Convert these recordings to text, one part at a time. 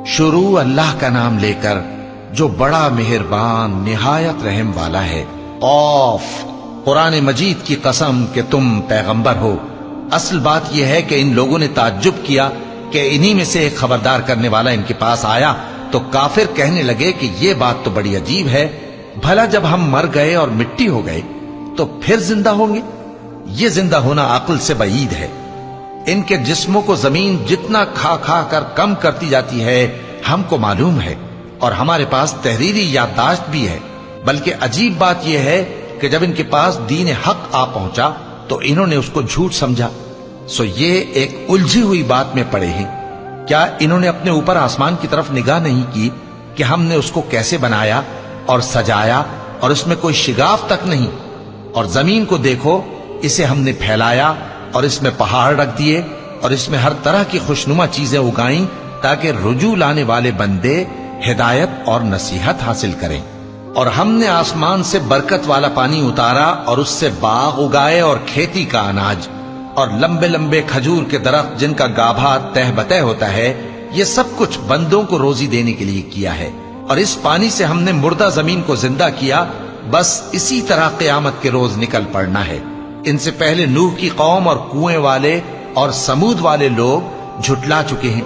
शुरू अल्लाह का नाम लेकर जो बड़ा मेहरबान निहायत रहम वाला है। औफ, कुरान मजीद की कसम कि तुम पैगंबर हो। असल बात यह है कि इन लोगों ने ताज्जुब किया कि इन्हीं में से एक खबरदार करने वाला इनके पास आया, तो काफिर कहने लगे कि ये बात तो बड़ी अजीब है, भला जब हम मर गए और मिट्टी हो गए तो फिर जिंदा होंगे? ये जिंदा होना अक्ल से बईद है। इनके जिस्मों को जमीन जितना खा खा कर कम करती जाती है हमको मालूम है, और हमारे पास तहरीरी याददाश्त भी है। बल्कि अजीब बात यह है कि जब इनके पास दीन हक आ पहुंचा तो इन्होंने उसको झूठ समझा। सो ये एक उलझी हुई बात में पड़े हैं। क्या इन्होंने अपने ऊपर आसमान की तरफ निगाह नहीं की कि हमने उसको कैसे बनाया और सजाया, और इसमें कोई शिगाफ तक नहीं? और जमीन को देखो, इसे हमने फैलाया और इसमें पहाड़ रख दिए और इसमें हर तरह की खुशनुमा चीजें उगाई ताकि रुजू लाने वाले बंदे हिदायत और नसीहत हासिल करें। और हमने आसमान से बरकत वाला पानी उतारा और उससे बाग उगाए और खेती का अनाज और लंबे लंबे खजूर के दरख्त जिनका गाभा तह बतह होता है। ये सब कुछ बंदों को रोजी देने के लिए किया है। और इस पानी से हमने मुर्दा जमीन को जिंदा किया। बस इसी तरह क़यामत के रोज निकल पड़ना है। इनसे पहले नूह की कौम और कुएं वाले और समूद वाले लोग झुटला चुके हैं,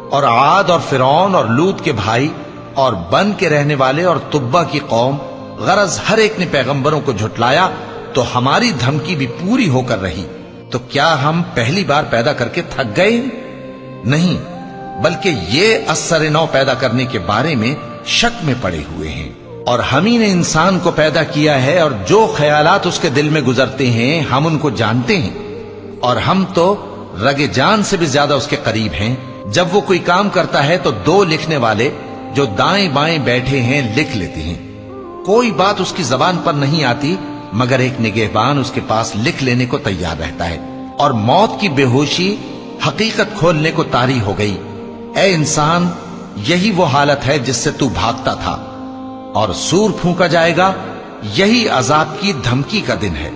और आद और फिरौन और लूत के भाई और बन के रहने वाले और तुब्बा की कौम, गरज हर एक ने पैगंबरों को झुटलाया, तो हमारी धमकी भी पूरी होकर रही। तो क्या हम पहली बार पैदा करके थक गए? नहीं, बल्कि ये असर नौ पैदा करने के बारे में शक में पड़े हुए हैं। और हम ही ने इंसान को पैदा किया है, और जो ख्यालात उसके दिल में गुजरते हैं हम उनको जानते हैं, और हम तो रगे जान से भी ज्यादा उसके करीब हैं। जब वो कोई काम करता है तो दो लिखने वाले जो दाएं बाएं बैठे हैं लिख लेते हैं। कोई बात उसकी जबान पर नहीं आती मगर एक निगहबान उसके पास लिख लेने को तैयार रहता है। और मौत की बेहोशी हकीकत खोलने को तारी हो गई। ए इंसान, यही वो हालत है जिससे तू भागता था, और सूर फूंका जाएगा, यही अजाब की धमकी का दिन है।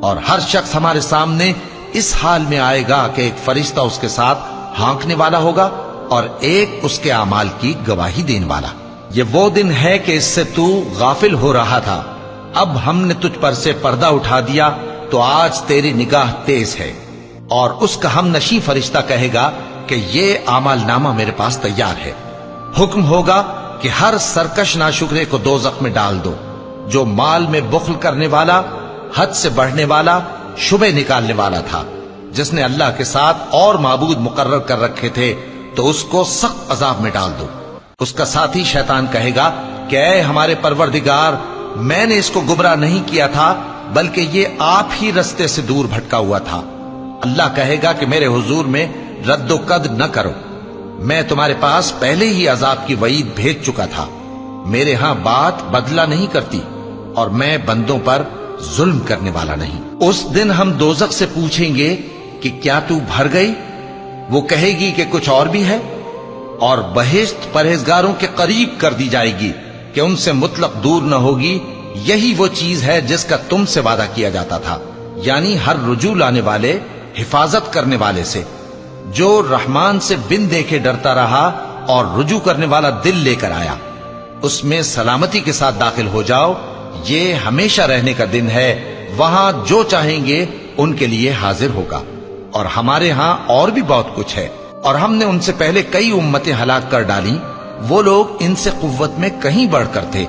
और हर शख्स हमारे सामने इस हाल में आएगा कि एक फरिश्ता उसके साथ हाँकने वाला होगा और एक उसके अमाल की गवाही देने वाला। ये वो दिन है कि इससे तू गाफिल हो रहा था, अब हमने तुझ पर से पर्दा उठा दिया, तो आज तेरी निगाह तेज है। और उसका हम नशी फरिश्ता कहेगा कि ये अमाल नामा मेरे पास तैयार है। हुक्म होगा कि हर सरकश नाशुक्रे को दोज़ख में डाल दो, जो माल में बुख्ल करने वाला, हद से बढ़ने वाला, शुबे निकालने वाला था, जिसने अल्लाह के साथ और माबूद मुकर्रर कर रखे थे, तो उसको सख्त अजाब में डाल दो। उसका साथी शैतान कहेगा कि ऐ हमारे परवरदिगार, मैंने इसको गुमराह नहीं किया था, बल्कि ये आप ही रस्ते से दूर भटका हुआ था। अल्लाह कहेगा कि मेरे हुजूर में रद्दो कद न करो, मैं तुम्हारे पास पहले ही अजाब की वईद भेज चुका था। मेरे यहां बात बदला नहीं करती, और मैं बंदों पर जुल्म करने वाला नहीं। उस दिन हम दोज़ख से पूछेंगे कि क्या तू भर गई? वो कहेगी कि कुछ और भी है। और बहिश्त परहेजगारों के करीब कर दी जाएगी कि उनसे मुतलक दूर न होगी। यही वो चीज है जिसका तुमसे वादा किया जाता था, यानी हर रुजू लाने वाले, हिफाजत करने वाले से, जो रहमान से बिन देखे डरता रहा और रुजू करने वाला दिल लेकर आया। उसमें सलामती के साथ दाखिल हो जाओ। ये हमेशा रहने का दिन है, वहां जो चाहेंगे उनके लिए हाजिर होगा। और हमारे यहां और भी बहुत कुछ है, और हमने उनसे पहले कई उम्मतें हलाक कर डाली। वो लोग इनसे कुव्वत में कहीं बढ़कर थे।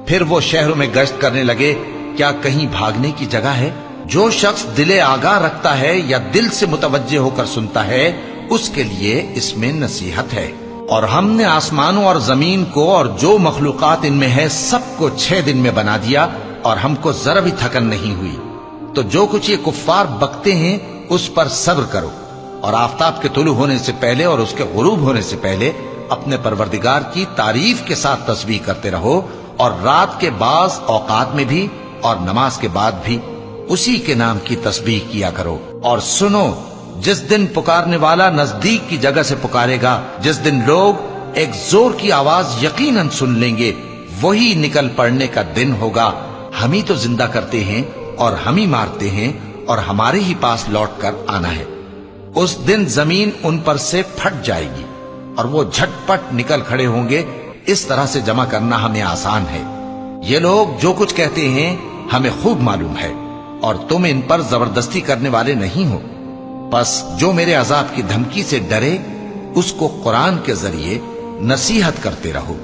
फिर वो शहरों में गश्त करने लगे, क्या कहीं भागने की जगह है? जो शख्स दिले आगाह रखता है या दिल से मुतवज्जे होकर सुनता है, उसके लिए इसमें नसीहत है। और हमने आसमानों और जमीन को और जो मखलूकात इनमें है सबको 6 दिन में बना दिया, और हमको जरा भी थकन नहीं हुई। तो जो कुछ ये कुफ्फार बकते हैं उस पर सब्र करो, और आफताब के तुलू होने से पहले और उसके गुरूब होने से पहले अपने परवरदिगार की तारीफ के साथ तस्बीह करते रहो, और रात के बाज औकात में भी और नमाज के बाद भी उसी के नाम की तस्बीह किया करो। और सुनो, जिस दिन पुकारने वाला नजदीक की जगह से पुकारेगा, जिस दिन लोग एक जोर की आवाज यकीनन सुन लेंगे, वही निकल पड़ने का दिन होगा। हम ही तो जिंदा करते हैं और हम ही मारते हैं, और हमारे ही पास लौट कर आना है। उस दिन जमीन उन पर से फट जाएगी اور وہ جھٹپٹ نکل کھڑے ہوں گے، اس طرح سے جمع کرنا ہمیں آسان ہے۔ یہ لوگ جو کچھ کہتے ہیں ہمیں خوب معلوم ہے، اور تم ان پر زبردستی کرنے والے نہیں ہو۔ پس جو میرے عذاب کی دھمکی سے ڈرے اس کو قرآن کے ذریعے نصیحت کرتے رہو۔